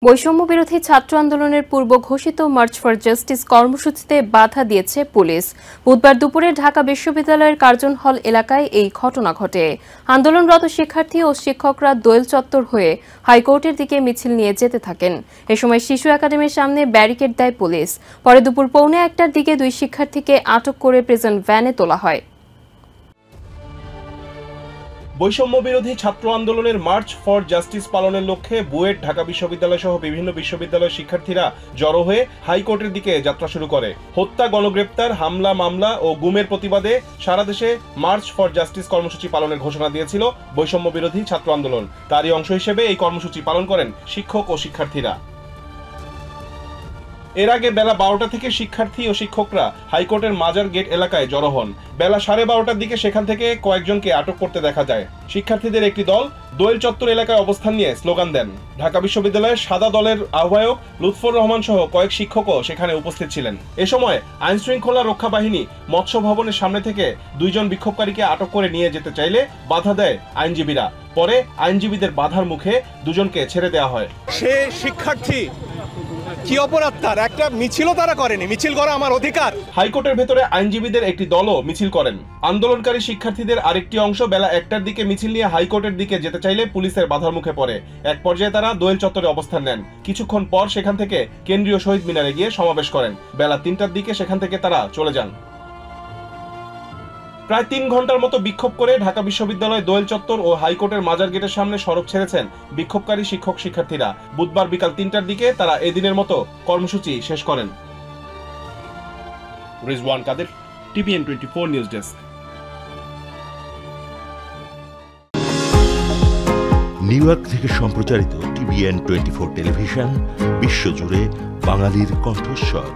বৈষম্য বিরোধী ছাত্র আন্দোলনের পূর্ব ঘোষিত মার্চ ফর জাস্টিস কর্মসূচিতে বাধা দিয়েছে পুলিশ। বুধবার দুপুরে ঢাকা বিশ্ববিদ্যালয়ের কার্জন হল এলাকায় এই ঘটনা ঘটে। আন্দোলনরত শিক্ষার্থী ও শিক্ষকরা দোয়েল চত্বর হয়ে হাইকোর্টের দিকে মিছিল নিয়ে যেতে থাকেন। এ সময় শিশু একাডেমির সামনে ব্যারিকেড দেয় পুলিশ। পরে দুপুর 1:15টার দিকে দুই শিক্ষার্থীকে আটক করে প্রিজন ভ্যানে তোলা হয়। বৈষম্য বিরোধী ছাত্র আন্দোলনের মার্চ ফর জাস্টিস পালনের লক্ষ্যে বুয়েট, ঢাকা বিশ্ববিদ্যালয় সহ বিভিন্ন বিশ্ববিদ্যালয়ের শিক্ষার্থীরা জড়ো হয়ে হাইকোর্টের দিকে যাত্রা শুরু করে। হত্যা, গণগ্রেপ্তার, হামলা, মামলা ও গুমের প্রতিবাদে সারা দেশে মার্চ ফর জাস্টিস কর্মসূচি পালনের ঘোষণা দিয়েছিল বৈষম্য বিরোধী ছাত্র আন্দোলন। তারই অংশ হিসেবে এই কর্মসূচি পালন করেন শিক্ষক ও শিক্ষার্থীরা। এর আগে বেলা 12টা থেকে শিক্ষার্থী ও শিক্ষকরা হাইকোর্টের মাজার গেট এলাকায় জড়ো হন। বেলা 12:30টার দিকে সেখান থেকে কয়েকজনকে আটক করতে দেখা যায়। শিক্ষার্থীদের একটি দল দোয়েল চত্বর এলাকায় অবস্থান নিয়ে স্লোগান দেন। ঢাকা বিশ্ববিদ্যালয়ের সাদা দলের আহ্বায়ক লুৎফর রহমান সহ কয়েক শিক্ষকও সেখানে উপস্থিত ছিলেন। এ সময় আইন শৃঙ্খলা রক্ষা বাহিনী মৎস্য ভবনের সামনে থেকে 2 জন বিক্ষোভকারীকে আটক করে নিয়ে যেতে চাইলে বাধা দেয় আইনজীবীরা। পরে আইনজীবীদের বাধার মুখে 2 জনকে ছেড়ে দেওয়া হয়। সে শিক্ষার্থী, কি অপরাধ তার? একটা মিছিলও তারা করেনি, মিছিল করা আমার অধিকার। হাইকোর্টের ভেতরে আইনজীবীদের একটি দলও মিছিল করেন। আন্দোলনকারী শিক্ষার্থীদের আরেকটি অংশ বেলা 1টার দিকে মিছিল নিয়ে হাইকোর্টের দিকে যেতে চাইলে পুলিশের বাধার মুখে পড়ে। এক পর্যায়ে তারা দোয়েল চত্বরে অবস্থান নেন। কিছুক্ষণ পর সেখান থেকে কেন্দ্রীয় শহীদ মিনারে গিয়ে সমাবেশ করেন। বেলা 3টার দিকে সেখান থেকে তারা চলে যান। প্রায় 3 ঘন্টার মতো বিক্ষোভ করে ঢাকা বিশ্ববিদ্যালয় দোয়েল চত্বর ও হাইকোর্টের মাজার গেটের সামনে সড়ক ছেড়েছেন বিক্ষোভকারী শিক্ষক শিক্ষার্থীরা। বুধবার বিকাল 3টার দিকে তারা এদিনের মতো কর্মসূচি শেষ করেন। রিজওয়ান কাদের, TVN 24 news desk. New York থেকে সম্প্রচারিত TVN 24 টেলিভিশন বিশ্বজুড়ে বাঙালির কণ্ঠস্বর।